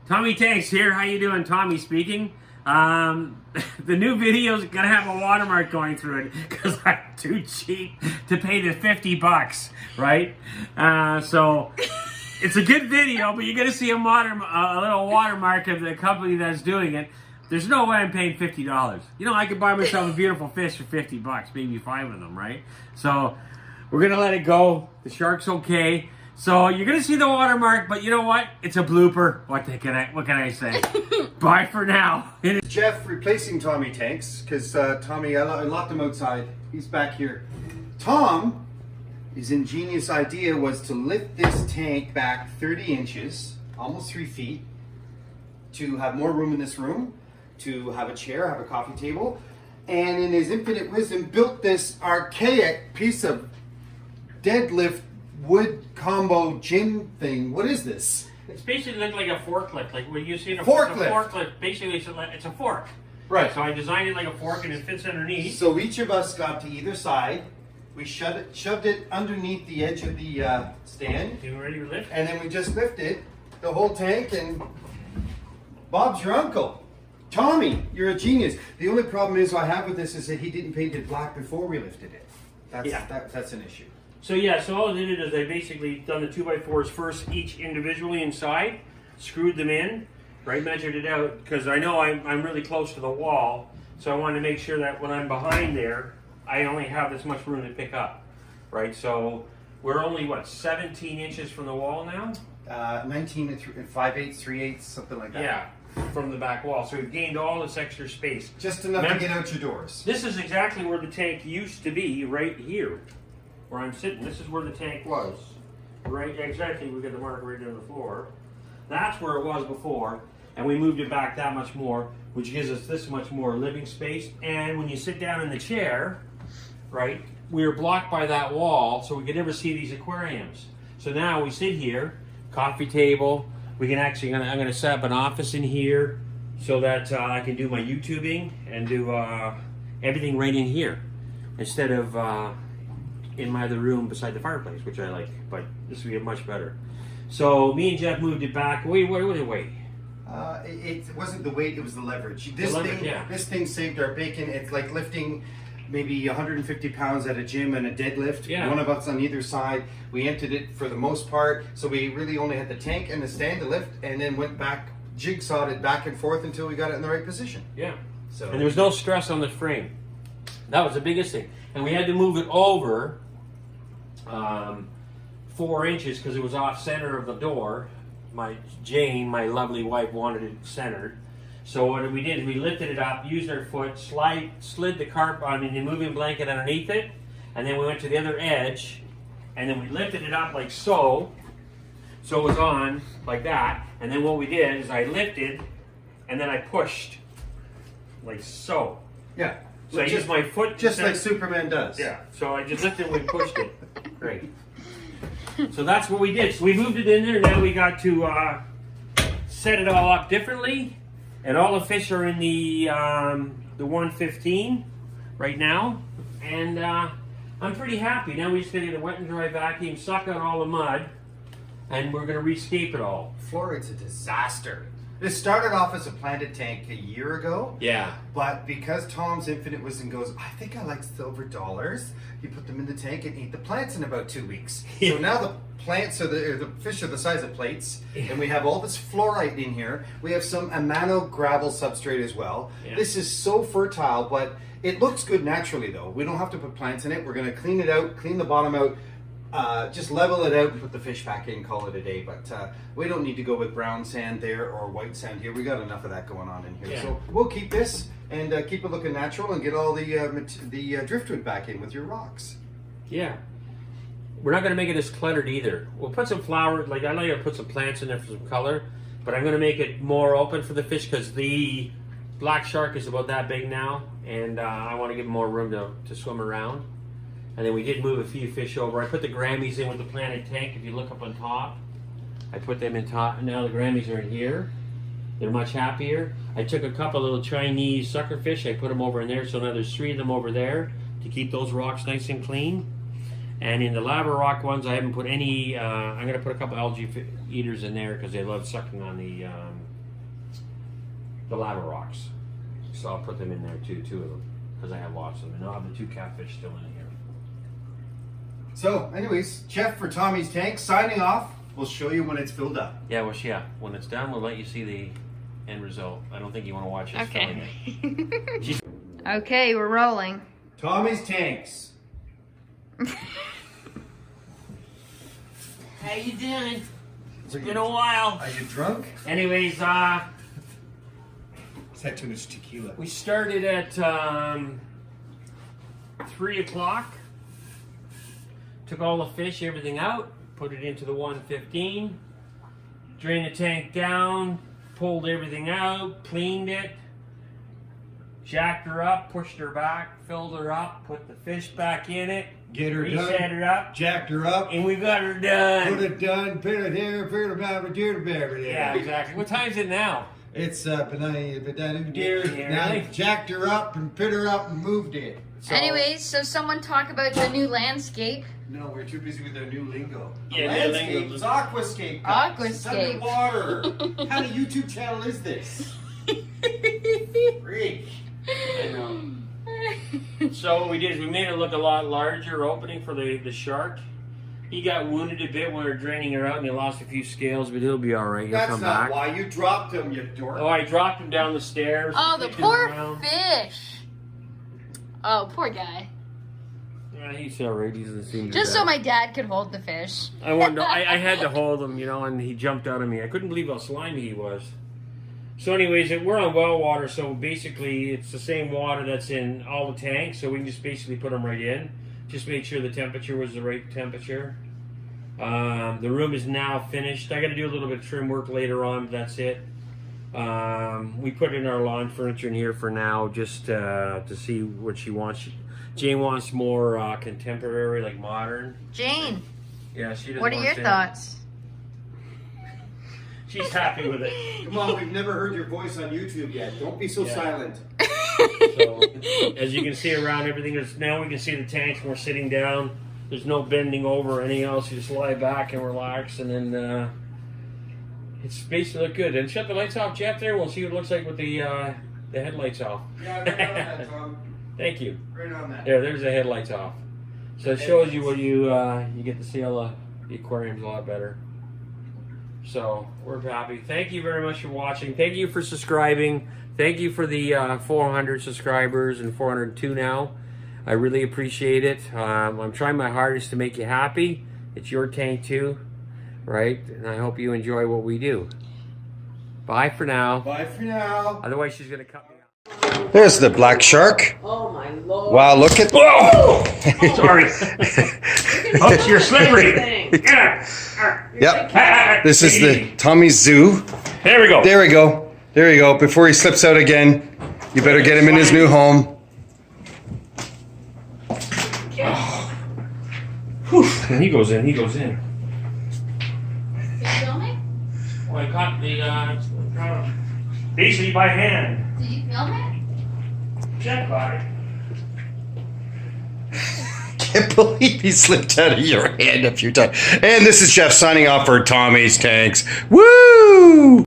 Tommy Tanks here. How you doing? Tommy speaking. The new video is gonna have a watermark going through it because I'm too cheap to pay the $50, right? So it's a good video, but you're gonna see a little watermark of the company that's doing it. There's no way I'm paying $50. You know, I could buy myself a beautiful fish for $50, maybe 5 of them, right? So we're gonna let it go. The shark's okay. So you're gonna see the watermark, but you know what? It's a blooper. What can I say? Bye for now. Jeff replacing Tommy Tanks because Tommy, I locked him outside. He's back here. Tom, his ingenious idea was to lift this tank back 30 inches, almost 3 feet, to have more room in this room, to have a chair, have a coffee table, and in his infinite wisdom built this archaic piece of deadlift wood combo gym thing. What is this? It's basically like a forklift, like when you see a forklift. Basically, it's a fork. Right. So I designed it like a fork, and it fits underneath. So each of us got to either side. We shoved it underneath the edge of the stand. You ready to lift? And then we just lifted the whole tank, and Bob's your uncle. Tommy, you're a genius. The only problem I have with this is that he didn't paint it black before we lifted it. That's an issue. So yeah, so all I did is I basically done the 2x4s first, each individually inside, screwed them in, right, measured it out, because I know I'm really close to the wall, so I wanted to make sure that when I'm behind there, I only have this much room to pick up, right? So we're only, what, 17 inches from the wall now? 19 and 5/8, 3/8, something like that. Yeah, from the back wall. So we've gained all this extra space. Just enough to get out your doors. This is exactly where the tank used to be, right here. Where I'm sitting, this is where the tank was. Right, exactly, we got the marker right on the floor. That's where it was before, and we moved it back that much more, which gives us this much more living space. And when you sit down in the chair, right, we were blocked by that wall, so we could never see these aquariums. So now we sit here, coffee table, we can actually, I'm gonna set up an office in here so that I can do my YouTubing and do everything right in here, instead of in my other room beside the fireplace, which I like, but this would be much better. So me and Jeff moved it back. Wait. It wasn't the weight, it was the leverage. This thing saved our bacon. It's like lifting maybe 150 pounds at a gym and a deadlift. Yeah. One of us on either side. We emptied it for the most part, so we really only had the tank and the stand to lift, and then went back, jigsawed it back and forth until we got it in the right position. Yeah. So. And there was no stress on the frame. That was the biggest thing. And we had to move it over 4 inches because it was off center of the door. Jane, my lovely wife, wanted it centered. So what we did is we lifted it up, used our foot, slid the moving blanket underneath it, and then we went to the other edge, and then we lifted it up like so it was on like that. And then what we did is I lifted, and then I pushed like so. Yeah. So I used my foot just like Superman does. Yeah. So I just lifted and we pushed it. Great. So that's what we did. So we moved it in there. Now we got to set it all up differently, and all the fish are in the 115 right now, and I'm pretty happy. Now we just gotta get a wet and dry vacuum, suck out all the mud, and we're gonna rescape it all. Florida's a disaster. This started off as a planted tank a year ago. Yeah. But because Tom's infinite wisdom goes, I think I like silver dollars, he put them in the tank and ate the plants in about 2 weeks. Yeah. So now the plants the fish are the size of plates, and we have all this fluorite in here. We have some amano gravel substrate as well. Yeah. This is so fertile, but it looks good naturally though. We don't have to put plants in it. We're gonna clean it out, clean the bottom out, just level it out and put the fish back in, call it a day. But we don't need to go with brown sand there or white sand here. We got enough of that going on in here. Yeah. So we'll keep this and keep it looking natural and get all the driftwood back in with your rocks. Yeah. We're not going to make it as cluttered either. We'll put some flowers, like I like to put some plants in there for some color, but I'm going to make it more open for the fish because the black shark is about that big now, and I want to give them more room to swim around. And then we did move a few fish over. I put the Grammys in with the planted tank. If you look up on top, I put them in top. And now the Grammys are in here. They're much happier. I took a couple little Chinese sucker fish. I put them over in there. So now there's 3 of them over there to keep those rocks nice and clean. And in the lava rock ones, I haven't put any, I'm going to put a couple algae eaters in there because they love sucking on the the lava rocks. So I'll put them in there too, 2 of them, because I have lots of them. And I'll have the 2 catfish still in here. So, anyways, Jeff for Tommy's Tank signing off. We'll show you when it's filled up. Yeah, well, yeah. When it's done, we'll let you see the end result. I don't think you want to watch us filling it. Okay, we're rolling. Tommy's Tanks. How you doing? It's been a while. Are you drunk? Anyways, Is that too much tequila? we started at 3 o'clock. Took all the fish, everything out, put it into the 115, drained the tank down, pulled everything out, cleaned it, jacked her up, pushed her back, filled her up, put the fish back in it, Get her reset done. her up, Jacked her up. and we got her done. Put it done. Put it here. Put it down. Put it there. Yeah, exactly. What time is it now? It's Yeah. now jacked her up and put her up and moved it. So, Anyways, so someone talk about the new landscape. No, we're too busy with our new lingo. Yeah, new Landscape. lingo. It's aquascape. guys. It's Aquascape. underwater. What kind of YouTube channel is this? Freak. I know. So what we did is we made it look a lot larger, opening for the shark. He got wounded a bit when we were draining her out, and he lost a few scales, but he'll be all right. He'll That's come not back. why you dropped him, you dork. Oh, I dropped him down the stairs. Oh, the kicked him poor around. fish. Oh, poor guy. Yeah, he's all right. He doesn't seem Just bad. so my dad could hold the fish. I had to hold him, you know, and he jumped out of me. I couldn't believe how slimy he was. So anyways, we're on well water, so basically it's the same water that's in all the tanks, so we can just basically put them right in. Just make sure the temperature was the right temperature. The room is now finished. I got to do a little bit of trim work later on, but that's it. We put in our lawn furniture in here for now, just to see what she wants. Jane wants more contemporary, like modern. Jane, Yeah, she doesn't what are want your that. thoughts? She's happy with it. Come on, we've never heard your voice on YouTube yet. Don't be so Yeah. silent. So, as you can see around everything, now we can see the tanks when we're sitting down. There's no bending over or anything else. You just lie back and relax, and then it's basically look good. And shut the lights off, Jeff. There, we'll see what it looks like with the headlights off. Yeah, right on that, Tom. Thank you. Right on that. There's the headlights off. So it shows you what you get to see all the aquariums a lot better. So we're happy. Thank you very much for watching. Thank you for subscribing. Thank you for the 400 subscribers and 402 now. I really appreciate it. I'm trying my hardest to make you happy. It's your tank too, right? And I hope you enjoy what we do. Bye for now. Bye for now. Otherwise, she's gonna cut me off. There's the black shark. Oh my lord. Wow, look at. Whoa! Sorry. Oops, you're slippery. Thing. Yep. This is the Tommy's Zoo. There we go. There we go. There you go. Before he slips out again, you better get him in his new home. And he goes in. He goes in. You filming? Well, I caught the basically by hand. Did you film it? Check caught it. Can't believe he slipped out of your hand a few times. And this is Jeff signing off for Tommy's Tanks. Woo!